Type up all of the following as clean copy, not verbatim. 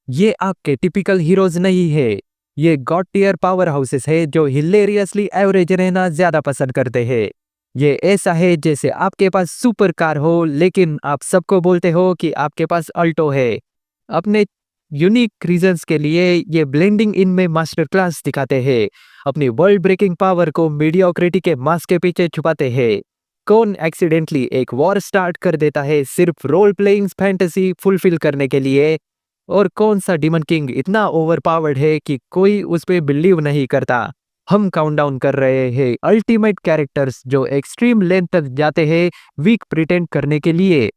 ये आपके typical heroes नहीं है। ये गॉड टियर पावर हाउसेस है जो हिलेरियसली एवरेज रहना ज्यादा पसंद करते हैं। ये ऐसा है जैसे आपके पास सुपर कार हो लेकिन आप सबको बोलते हो कि आपके पास अल्टो है। अपने यूनिक रीजंस के लिए ये ब्लेंडिंग इन में मास्टर क्लास दिखाते हैं। अपनी वर्ल्ड ब्रेकिंग पावर को मीडियोक्रिटी के मास्क के पीछे छुपाते हैं। कौन एक्सीडेंटली एक वॉर स्टार्ट कर देता है सिर्फ रोल प्लेइंग फैंटेसी फुलफिल करने के लिए, और कौन सा डिमन किंग इतना ओवरपावर्ड है कि कोई उस पे बिलीव नहीं करता। हम काउंटडाउन कर रहे हैं अल्टीमेट कैरेक्टर्स जो एक्सट्रीम लेंथ तक जाते हैं वीक प्रिटेंड करने के लिए।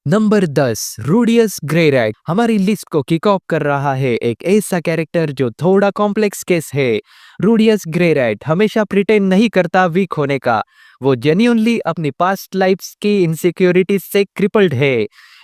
नंबर 10, रूडियस ग्रेरैट हमारी लिस्ट को किक ऑफ कर रहा है एक ऐसा कैरेक्टर जो थोड़ा कॉम्प्लेक्स केस है। रूडियस ग्रेरैट हमेशा प्रिटेंड नहीं करता वीक होने का। वो जेन्युइनली अपनी पास्ट लाइफ्स की इनसिक्योरिटीज से क्रिपल्ड है।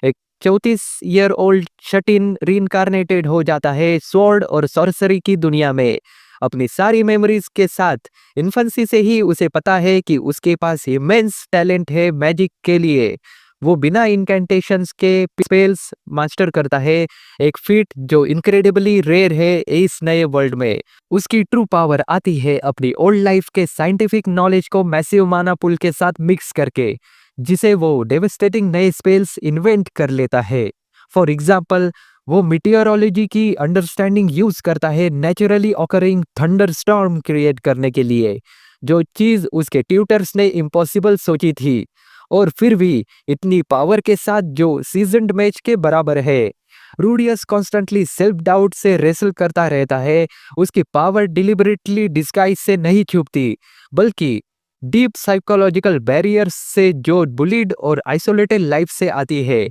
एक 34 ईयर ओल्ड शटिन रीइंकार्नेटेड हो जाता है स्वॉर्ड और सॉर्सरी की दुनिया में। अपनी सारी मेमोरीज के साथ इन्फेंसी से ही उसे पता है कि उसके पास इमेंस टैलेंट है मैजिक के लिए। वो बिना इनकेंटेशंस के स्पेल्स मास्टर करता है, एक फीट जो इनक्रेडिबली रेयर है इस नए वर्ल्ड में। उसकी ट्रू पावर आती है अपनी ओल्ड लाइफ के साइंटिफिक नॉलेज को मैसिव माना पुल के साथ मिक्स करके, जिसे वो डेविस्टेटिंग नए स्पेल्स इन्वेंट कर लेता है। फॉर एग्जाम्पल, वो मीटियोरोलॉजी की अंडरस्टैंडिंग यूज करता है naturally occurring thunder storm create करने के लिए, जो चीज उसके ट्यूटर्स ने इम्पॉसिबल सोची थी, और फिर भी इतनी पावर के साथ जो सीजन्ड मैच के बराबर है। रूडियस कॉन्स्टेंटली सेल्फ डाउट से रेसल करता रहता है। उसकी पावर डिलिबरेटली डिस्गाइज से नहीं छुपती, बल्कि डीप साइकोलॉजिकल बैरियर्स से जो बुलीड और आइसोलेटेड लाइफ से आती है।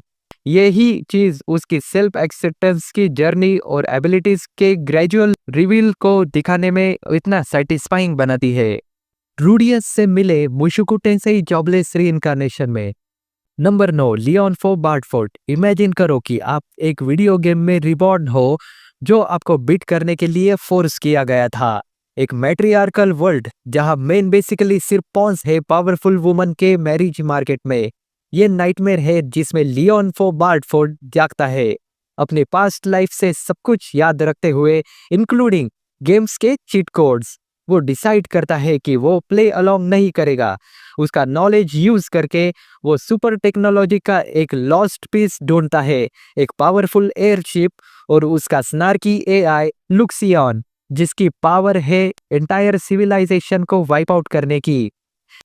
यही चीज उसकी सेल्फ एक्सेप्टेंस की जर्नी और एबिलिटीज के ग्रेजुअल रिवील को दिखाने में इतना सेटिस्फाइंग बनाती है। रूडियस से मिले मुशुकु टेंसेई जॉबलेस रीइंकार्नेशन में। नंबर 9, लियोन फो बार्टफोर्ड इमेजिन करो कि आप एक वीडियो गेम में रिबॉर्न हो जो आपको बीट करने के लिए फोर्स किया गया था। एक मैट्रियार्कल वर्ल्ड जहां मेन बेसिकली सिर्फ पॉन्स है पावरफुल वुमन के मैरिज मार्केट में। ये नाइटमेयर है जिसमें लियोन फो बार्टफोर्ड जागता है, अपने पास्ट लाइफ से सब कुछ याद रखते हुए, इंक्लूडिंग गेम्स के चीट कोड्स। वो डिसाइड करता है कि वो प्ले अलोंग नहीं करेगा। उसका नॉलेज यूज करके वो सुपर टेक्नोलॉजी का एक लॉस्ट पीस ढूंढता है, एक पावरफुल एयरशिप, और उसका स्नार्की एआई लुक्सियन, जिसकी पावर है एंटायर सिविलाइजेशन को वाइप आउट करने की।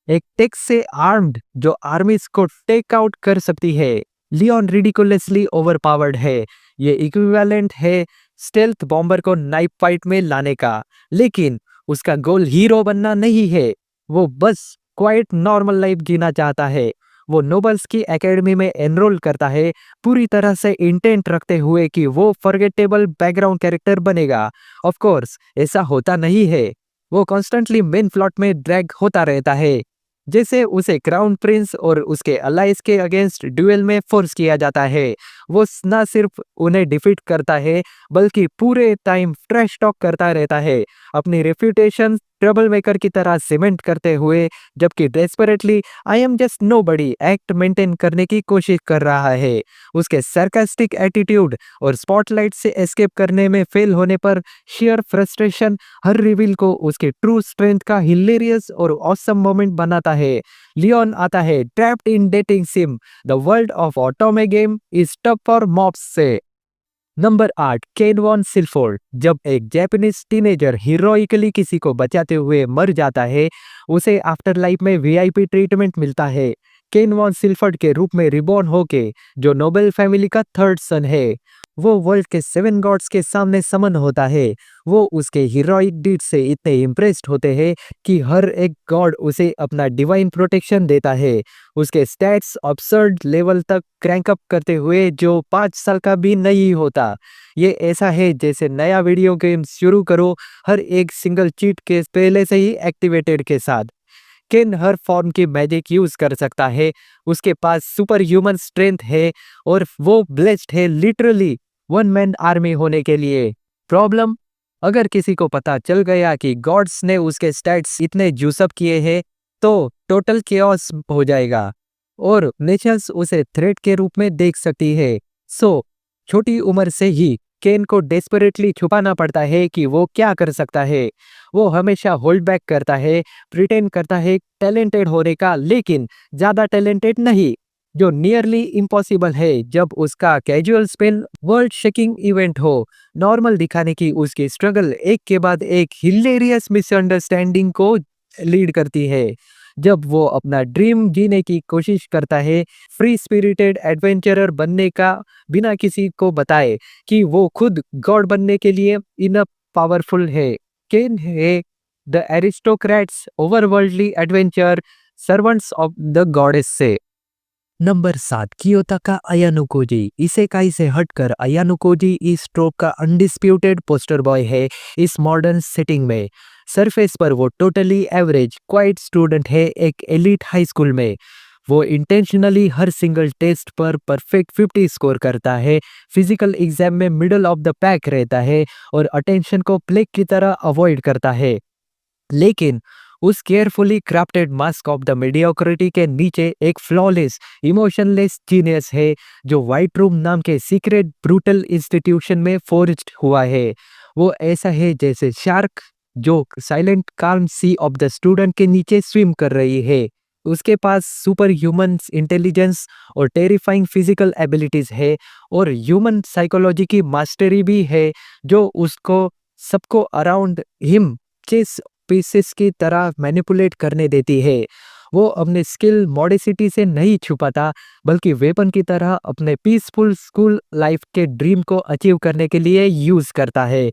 एक टेक से आर्म्ड जो आर्मीज को टेक आउट कर सकती है। लियोन रिडिकुलसली ओवरपावर्ड है। ये इक्विवेलेंट है स्टेल्थ बॉम्बर को नाइफ फाइट में लाने का, लेकिन उसका गोल हीरो बनना नहीं है। वो बस क्वाइट नॉर्मल लाइफ जीना चाहता है। वो नोबल्स की एकेडमी में एनरोल करता है, पूरी तरह से इंटेंट रखते हुए कि वो फॉरगेटेबल बैकग्राउंड कैरेक्टर बनेगा। ऑफ कोर्स ऐसा होता नहीं है। वो कॉन्स्टेंटली मेन प्लॉट में ड्रैग होता रहता है, जैसे उसे क्राउन प्रिंस और उसके अलाइज के अगेंस्ट ड्यूएल में फोर्स किया जाता है। वो न सिर्फ उन्हें डिफीट करता है बल्कि पूरे टाइम ट्रैश टॉक करता रहता है, अपनी रेप्यूटेशन ट्रबल मेकर की तरह सीमेंट करते हुए, जबकि desperately I am just nobody act maintain करने की कोशिश कर रहा है। उसके सरकास्टिक एटीट्यूड और स्पॉटलाइट से एस्केप करने में फेल होने पर शेयर फ्रस्ट्रेशन हर रिवील को उसके ट्रू स्ट्रेंथ का हिलेरियस और ऑसम मोमेंट बनाता है। लियोन आता है trapped in dating sim, the world of otome game is tough for mobs से। नंबर 8, केन वॉन सिल्फोर्ड जब एक जापानीज टीनेजर हीरोइकली किसी को बचाते हुए मर जाता है, उसे आफ्टर लाइफ में वीआईपी ट्रीटमेंट मिलता है। केन वॉन सिल्फोर्ड के रूप में रिबॉर्न होके, जो नोबेल फैमिली का थर्ड सन है, वो वर्ल्ड के 7 गॉड्स के सामने समन होता है। वो उसके हीरोइक डीड से इतने इम्प्रेस्ड होते हैं कि हर एक गॉड उसे अपना डिवाइन प्रोटेक्शन देता है, उसके स्टैट्स अब्सर्ड लेवल तक क्रैंक अप करते हुए जो 5 साल का भी नहीं होता। ये ऐसा है जैसे नया वीडियो गेम शुरू करो हर एक सिंगल चीट के पहले से ही एक्टिवेटेड के साथ। केन हर फॉर्म की मैजिक यूज कर सकता है, उसके पास सुपर ह्यूमन स्ट्रेंथ है, और वो ब्लेस्ड है लिटरली वन मैन आर्मी होने के लिए। प्रॉब्लम, अगर किसी को पता चल गया कि गॉड्स ने उसके स्टैट्स इतने जूसअप किए हैं तो टोटल केओस हो जाएगा, और नेचर्स उसे थ्रेट के रूप में देख सकती है। सो छोटी उम्र से ही केन को डेस्परेटली छुपाना पड़ता है कि वो क्या कर सकता है। वो हमेशा होल्ड बैक करता है, प्रिटेंड करता है टैलेंटेड होने का, लेकिन ज़्यादा टैलेंटेड नहीं, जो नियरली इम्पॉसिबल है जब उसका casual spell world shaking event हो। नॉर्मल दिखाने की उसकी स्ट्रगल एक के बाद एक हिलेरियस मिसअंडरस्टैंडिंग को लीड करती है। जब वो अपना ड्रीम जीने की कोशिश करता है, फ्री स्पिरिटेड एडवेंचरर बनने का, बिना किसी को बताए कि वो खुद गॉड बनने के लिए इनफ पावरफुल है। केन है the aristocrat's otherworldly adventure servants of the goddess से। Number 7, Kiyotaka Ayanokoji. इसेकाई से हटकर अयानुकोजी इस ट्रोप का अनडिस्प्यूटेड पोस्टर बॉय है इस मॉडर्न सेटिंग में। सरफेस पर वो टोटली एवरेज क्वाइट स्टूडेंट है एक एलिट हाई स्कूल में। वो इंटेंशनली हर सिंगल टेस्ट पर परफेक्ट 50 स्कोर करता है, फिजिकल एग्जाम में मिडल ऑफ द पैक रहता है और अटेंशन को प्लेग की तरह अवॉइड करता है। लेकिन उस carefully crafted mask of the mediocrity के नीचे एक फ्लॉलेस इमोशनलेस जीनियस है जो व्हाइट रूम नाम के सीक्रेट ब्रूटल इंस्टीट्यूशन में फोर्ज्ड हुआ है। वो ऐसा है जैसे शार्क जो साइलेंट काम सी ऑफ द स्टूडेंट के नीचे स्विम कर रही है। उसके पास सुपर ह्यूमन इंटेलिजेंस और टेरिफाइंग फिजिकल एबिलिटीज है और ह्यूमन साइकोलॉजी की मास्टरी भी है जो उसको सबको अराउंड हिम चेस पीसेस की तरह मैनिपुलेट करने देती है। वो अपने स्किल मॉडेसिटी से नहीं छुपाता, बल्कि वेपन की तरह अपने पीसफुल स्कूल लाइफ के ड्रीम को अचीव करने के लिए यूज करता है।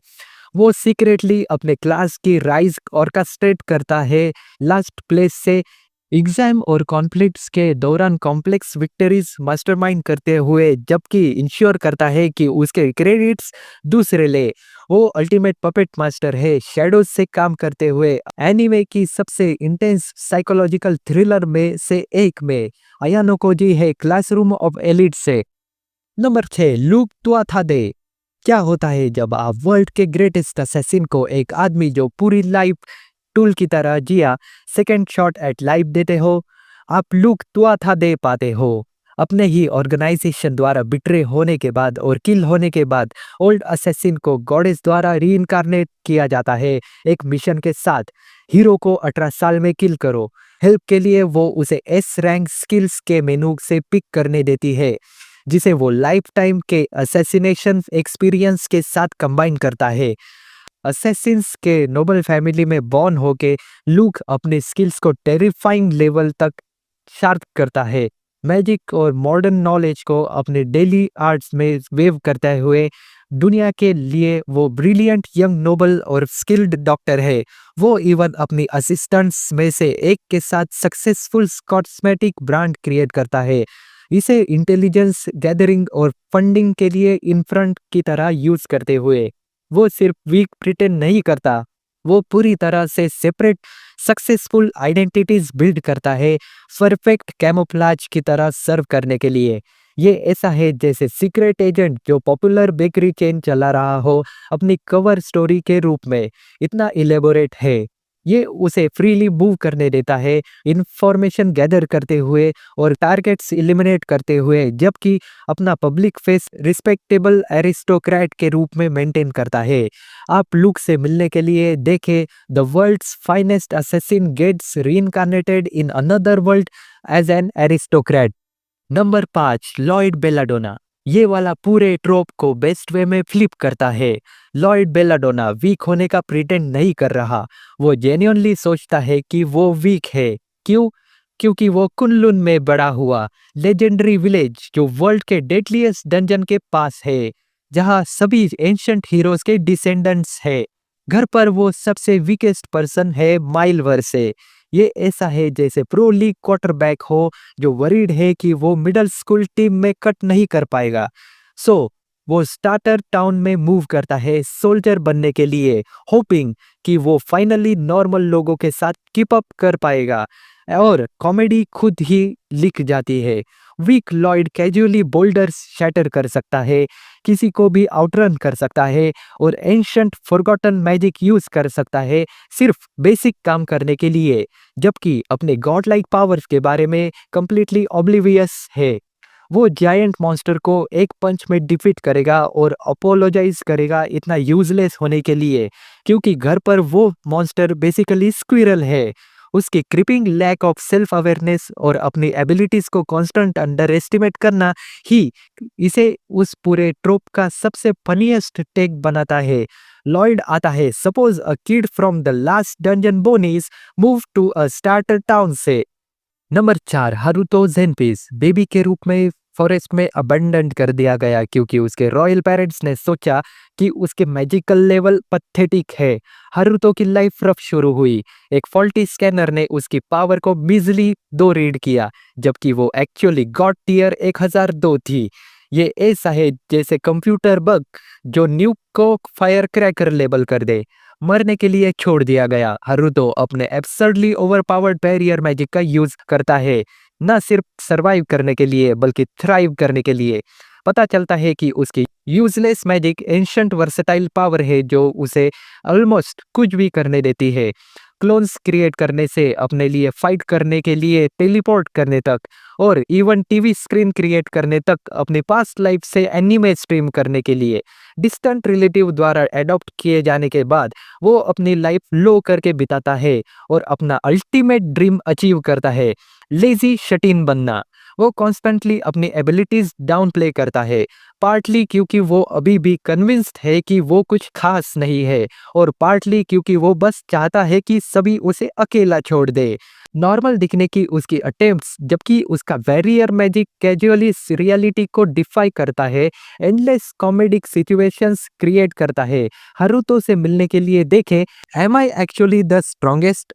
वो सीक्रेटली अपने क्लास की राइज ऑर्केस्ट्रेट करता है लास्ट प्लेस से एग्जाम और कॉन्फ्लिक्ट्स के दौरान कॉम्प्लेक्स विक्टरीज मास्टरमाइंड करते हुए, जबकि इंश्योर करता है कि उसके क्रेडिट्स दूसरे ले। वो अल्टीमेट पपेट मास्टर है शैडोज से काम करते हुए। एनीमे की सबसे इंटेंस साइकोलॉजिकल थ्रिलर में से एक में अयानोकोजी है क्लासरूम ऑफ एलिट से। Number 6, Luke Tuatha De. क्या होता है जब आप वर्ल्ड के ग्रेटेस्ट असैसिन को, एक आदमी जो पूरी लाइफ टूल की तरह जिया, सेकेंड शॉट एट लाइफ देते हो? आप लूक तुआथा दे पाते हो। अपने ही ऑर्गेनाइजेशन द्वारा बिट्रे होने के बाद और किल होने के बाद ओल्ड असैसिन को गॉडेस द्वारा रीइंकार्नेट किया जाता है एक मिशन के साथ। हीरो को 18 साल में किल करो। हेल्प के लिए वो उसे एस रैंक स्किल्स के मेनू से पिक करने देती है, जिसे वो लाइफ टाइम के असैसिनेशन एक्सपीरियंस के साथ कंबाइन करता है। असैसिन्स के नोबल फैमिली में बॉर्न होके लूक अपने स्किल्स को टेरिफाइंग लेवल तक शार्प करता है। मैजिक और मॉडर्न नॉलेज को अपने डेली आर्ट्स में वेव करते हुए दुनिया के लिए वो ब्रिलियंट यंग नोबल और स्किल्ड डॉक्टर है। वो इवन अपनी असिस्टेंट्स में से एक के साथ सक्सेसफुल कॉस्मेटिक ब्रांड क्रिएट करता है, इसे इंटेलिजेंस गैदरिंग और फंडिंग के लिए इनफ्रंट की तरह यूज करते हुए। वो सिर्फ वीक प्रिटेंड नहीं करता, वो पूरी तरह से सेपरेट सक्सेसफुल आइडेंटिटीज बिल्ड करता है परफेक्ट कैमोफ्लेज की तरह सर्व करने के लिए। ये ऐसा है जैसे सीक्रेट एजेंट जो पॉपुलर बेकरी चेन चला रहा हो अपनी कवर स्टोरी के रूप में। इतना इलेबोरेट है, ये उसे फ्रीली मूव करने देता है, इंफॉर्मेशन गैदर करते हुए और टारगेट्स एलिमिनेट करते हुए, जबकि अपना पब्लिक फेस रिस्पेक्टेबल एरिस्टोक्रेट के रूप में मेंटेन करता है। आप लुक से मिलने के लिए देखें the world's finest assassin gets reincarnated in another world as an aristocrat. Number 5, Lloyd Belladonna. ये वाला पूरे ट्रोप को बेस्ट वे में फ्लिप करता है। लॉयड बेलाडोना वीक होने का प्रिटेंड नहीं कर रहा, वो जेन्युइनली सोचता है कि वो वीक है। क्यों? क्योंकि वो कुनलुन में बड़ा हुआ, लेजेंडरी विलेज जो वर्ल्ड के डेडलीस्ट डंजन के पास है, जहां सभी एंशिएंट हीरोज के डिसेंडेंट्स है। घर पर वो सबसे वीकेस्ट पर्सन है माइलवर से। ये ऐसा है जैसे प्रो लीग क्वार्टरबैक हो जो वरीड है कि वो मिडिल स्कूल टीम में कट नहीं कर पाएगा। सो वो स्टार्टर टाउन में मूव करता है सोल्जर बनने के लिए, होपिंग कि वो फाइनली नॉर्मल लोगों के साथ कीप अप कर पाएगा, और कॉमेडी खुद ही लिख जाती है। Weak Lloyd casually boulders shatter कर सकता है, किसी को भी आउटरन कर सकता है और एंशिएंट फॉरगॉटन मैजिक यूज कर सकता है सिर्फ बेसिक काम करने के लिए, जबकि अपने गॉड लाइक पावर्स के बारे में कंप्लीटली ऑब्लिवियस है। वो जायंट मॉन्स्टर को एक पंच में डिफीट करेगा और अपोलोजाइज करेगा इतना यूजलेस होने के लिए, क्योंकि घर पर वो मॉन्स्टर बेसिकली स्क्विरल है। उसकी creeping lack of self awareness और अपनी एबिलिटीज को कांस्टेंट अंडर एस्टिमेट करना ही इसे उस पूरे ट्रोप का सबसे फनीएस्ट टेक बनाता है। लॉयड आता है, suppose a kid from the last dungeon boonies move to a starter town से। नंबर 4, हारुतो ज़ेनपेस बेबी के रूप में फॉरेस्ट में अबंडन कर दिया गया क्योंकि उसके रॉयल पेरेंट्स ने सोचा कि उसके मैजिकल लेवल पथेटिक है। हारुतो की लाइफ रफ शुरू हुई। एक फॉल्टी स्कैनर ने उसकी पावर को मीजली 2 रीड किया, जबकि वो एक्चुअली गॉड टियर 1002 थी। ये ऐसा है जैसे कंप्यूटर बग जो न्यूक को फायर क्रैकर लेबल कर दे। मरने के लिए छोड़ दिया गया। हारुतो अपने एब्सर्डली ओवरपावर्ड बैरियर मैजिक का यूज करता है, न सिर्फ सरवाइव करने के लिए बल्कि थ्राइव करने के लिए। पता चलता है कि उसकी useless magic ancient versatile power है जो उसे ऑलमोस्ट कुछ भी करने देती है। क्लोन्स क्रिएट करने से अपने लिए फाइट करने के लिए टेलीपोर्ट करने तक, और इवन टीवी स्क्रीन क्रिएट करने तक, अपने पास्ट लाइफ से एनिमे स्ट्रीम करने के लिए। डिस्टेंट रिलेटिव द्वारा एडॉप्ट किए जाने के बाद वो अपनी लाइफ लो करके बिताता है और अपना अल्टीमेट ड्रीम अचीव करता है, लेजी शटीन बनना। वो कॉन्स्टेंटली अपनी एबिलिटीज डाउन प्ले करता है, पार्टली क्योंकि वो अभी भी कन्विंस्ड है कि वो कुछ खास नहीं है, और पार्टली क्योंकि वो बस चाहता है कि सभी उसे अकेला छोड़ दे। नॉर्मल दिखने की उसकी अटेम्प्ट्स, जबकि उसका बैरियर मैजिक कैजुअली रियलिटी को डिफाई करता है, एंडलेस कॉमेडिक सिचुएशंस क्रिएट करता है। हारुतो से मिलने के लिए देखें am I actually the strongest.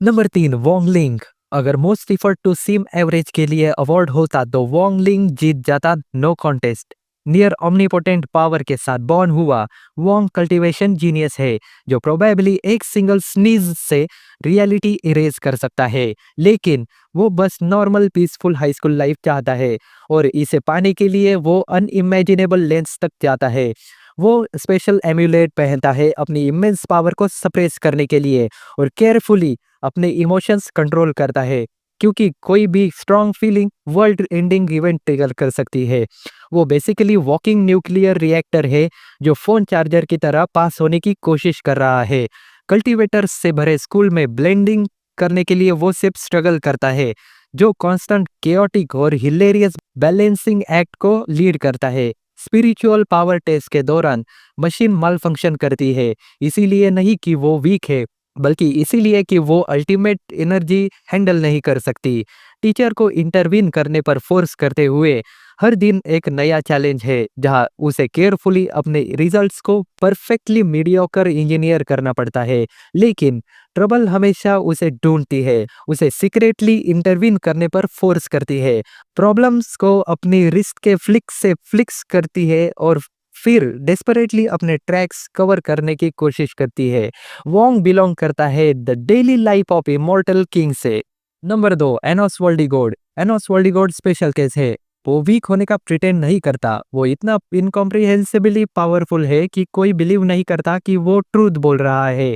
Number 3, Wang Ling. अगर most effort to seem average के लिए अवार्ड होता तो वोंगलिंग जीत जाता, no contest. Near omnipotent power के साथ बॉर्न हुआ, वोंग कल्टीवेशन जीनियस है जो प्रोबेबली एक सिंगल स्नीज से रियलिटी इरेज कर सकता है, लेकिन वो बस normal peaceful high school life चाहता है, और इसे पाने के लिए वो अनइमेजिनेबल लेंथ्स तक जाता है। वो स्पेशल एम्यूलेट पहनता है अपनी इमेंस पावर को सप्रेस करने के लिए, और केयरफुली अपने इमोशंस कंट्रोल करता है, क्योंकि कोई भी strong feeling world ending event trigger कर सकती है। वो बेसिकली वॉकिंग न्यूक्लियर रिएक्टर है जो फोन चार्जर की तरह पास होने की कोशिश कर रहा है। कल्टीवेटर्स से भरे स्कूल में ब्लेंडिंग करने के लिए वो सिर्फ स्ट्रगल करता है, जो कांस्टेंट केओटिक और हिलेरियस बैलेंसिंग एक्ट को लीड करता है। स्पिरिचुअल पावर टेस्ट के दौरान मशीन माल फंक्शन करती है, इसीलिए नहीं कि वो वीक है, बल्कि इसीलिए कि वो अल्टीमेट एनर्जी हैंडल नहीं कर सकती। टीचर को इंटरवीन करने पर फोर्स करते हुए हर दिन एक नया चैलेंज है, जहां उसे केयरफुली अपने रिजल्ट्स को परफेक्टली मीडियोकर इंजीनियर करना पड़ता है। लेकिन ट्रबल हमेशा उसे ढूंढती है, उसे सीक्रेटली इंटरवीन करने पर फोर्स करती है, प्रॉब्लम्स को अपनी रिस्ट के फ्लिक्स से फ्लिक्स करती है, और फिर डेस्परेटली अपने ट्रैक्स कवर करने की कोशिश करती है। वोंग बिलोंग करता है the daily life of immortal king से। Number 2, Anos Voldigoad. Anos Voldigoad special case है। वो वीक होने का प्रिटेंड नहीं करता, वो इतना इनकॉम्प्रिहेंसिबली पावरफुल है कि कोई बिलीव नहीं करता कि वो ट्रूथ बोल रहा है।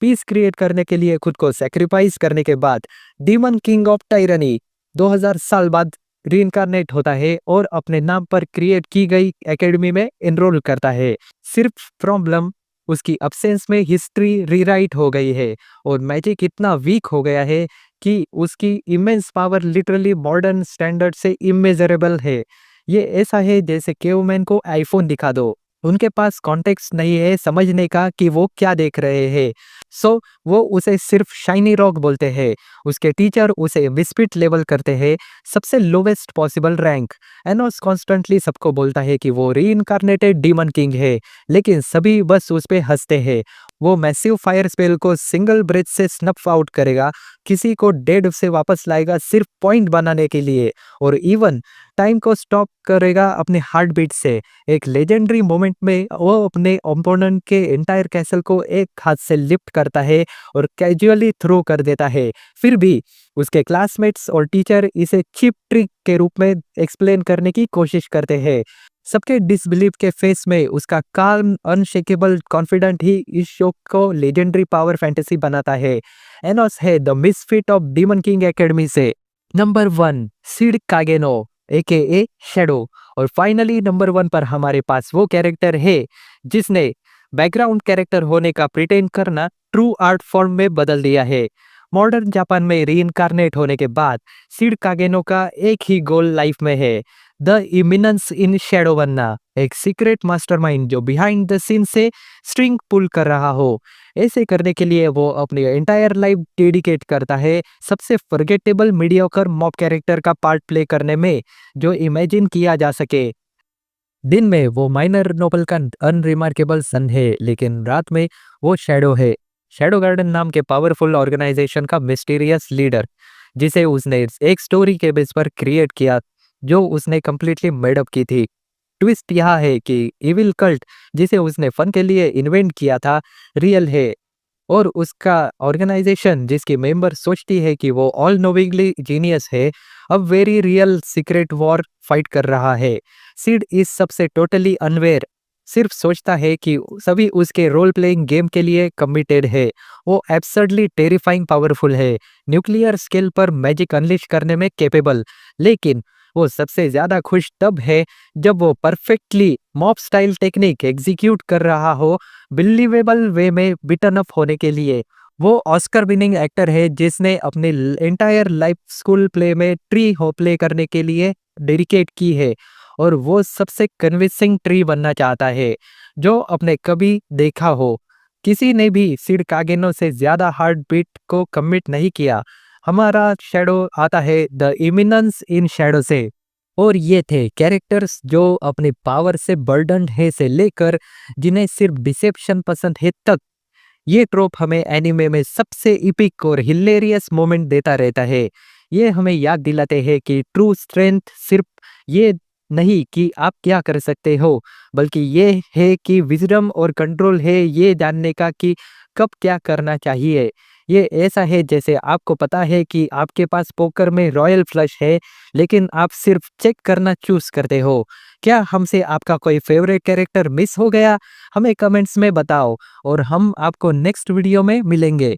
पीस क्रिएट करने के लिए खुद को सेक्रीफाइस करने के बाद डीमन किंग ऑफ टायरनी 2000 साल बाद रीइंकारनेट होता है और अपने नाम पर क्रिएट की गई एकेडमी में एनरोल करता है। सिर्फ प्रॉब्लम उसकी अब्सेंस में हिस्ट्री रीराइट हो गई है, और मैजिक इतना वीक हो गया है कि उसकी immense power literally modern standard से इमेजरेबल है। ये ऐसा है जैसे केवमैन को आईफोन दिखा दो, उनके पास कॉन्टेक्स्ट नहीं है समझने का कि वो क्या देख रहे हैं, सो वो उसे सिर्फ शाइनी रॉक बोलते हैं। उसके टीचर उसे मिसफिट लेवल करते हैं, सबसे lowest possible rank. Enos constantly सबको बोलता है कि वो रीइंकारनेटेड डीमन किंग है, लेकिन सभी बस उस पे हंसते हैं। वो मैसिव फायर स्पेल को सिंगल ब्रेथ से स्नफ आउट करेगा, किसी को डेड से वापस लाएगा सिर्फ पॉइंट बनाने के लिए, और इवन टाइम को स्टॉप करेगा अपने हार्ट बीट से। एक लेजेंडरी मोमेंट में वो अपने ओपोनेंट के एंटायर कैसल को एक हाथ से लिफ्ट करता है और कैजुअली थ्रो कर देता है। फिर भी उसके क्लासमेट्स और टीचर इसे चीप ट्रिक के रूप में एक्सप्लेन करने की कोशिश करते हैं। सबके डिसबिलीव के फेस में उसका काम अनशेकेबल कॉन्फिडेंट ही इस शो को लेजेंडरी पावर फैंटेसी बनाता है। एनोस है the misfit of demon king academy से। नंबर 1, सिड कागेनो। AKA shadow. और फाइनली नंबर 1 पर हमारे पास वो कैरेक्टर है जिसने बैकग्राउंड कैरेक्टर होने का प्रिटेंड करना ट्रू आर्ट फॉर्म में बदल दिया है। मॉडर्न जापान में रीइंकार्नेट होने के बाद सिड कागेनो का एक ही गोल लाइफ में है, द इमिनेंस इन शैडो बनना, एक सीक्रेट मास्टरमाइंड जो बिहाइंड द सीन से स्ट्रिंग पुल कर रहा हो। ऐसे करने के लिए वो अपनी एंटायर लाइफ डेडिकेट करता है सबसे फॉरगेटेबल मीडियोकर मॉब कैरेक्टर का पार्ट प्ले करने में जो इमेजिन किया जा सके। दिन में वो माइनर नोबल का अनरिमार्केबल सन है, लेकिन रात में वो शैडो है, शैडो गार्डन नाम के पावरफुल ऑर्गेनाइजेशन का मिस्टीरियस लीडर, जिसे उसने एक स्टोरी के बेस पर क्रिएट किया जो उसने कंप्लीटली मेड अप की थी। ट्विस्ट यह है कि इविल कल्ट जिसे उसने फन के लिए इन्वेंट किया था रियल है, और उसका ऑर्गेनाइजेशन जिसकी मेंबर सोचती है कि वो ऑल नोविंगली जीनियस है, अब very real secret war fight कर रहा है। सिड इस सबसे टोटली अनवेयर, सिर्फ सोचता है कि सभी उसके रोल प्लेइंग गेम के लिए कमिटेड है। वो एब्सर्डली टेरिफाइंग पावरफुल है, न्यूक्लियर स्केल पर मैजिक अनलिश करने में कैपेबल, लेकिन वो सबसे ज्यादा खुश तब है जब वो perfectly mob style technique execute कर रहा हो, बिलीवेबल वे में बिटन अप होने के लिए। वो ऑस्कर विनिंग एक्टर है जिसने अपनी एंटायर लाइफ स्कूल प्ले में ट्री हो प्ले करने के लिए डेडिकेट की है, और वो सबसे कन्विंसिंग ट्री बनना चाहता है जो अपने कभी देखा हो। किसी ने भी सिड कागेनो से ज्यादा हार्ट बीट को कमिट नहीं किया। हमारा शैडो आता है द इमिनेंस इन शैडो से। और ये थे कैरेक्टर्स जो अपने पावर से बर्डन्ड है से लेकर जिन्हें सिर्फ डिसेप्शन पसंद है तक। ये ट्रोप हमें एनिमे में सबसे इपिक और हिलेरियस मोमेंट देता रहता है। ये हमें याद दिलाते हैं कि ट्रू स्ट्रेंथ सिर्फ ये नहीं कि आप क्या कर सकते हो, बल्कि ये है कि विजडम और कंट्रोल है ये जानने का कि कब क्या करना चाहिए। ये ऐसा है जैसे आपको पता है कि आपके पास पोकर में रॉयल फ्लश है, लेकिन आप सिर्फ चेक करना चूज करते हो। क्या हमसे आपका कोई फेवरेट कैरेक्टर मिस हो गया? हमें कमेंट्स में बताओ और हम आपको नेक्स्ट वीडियो में मिलेंगे।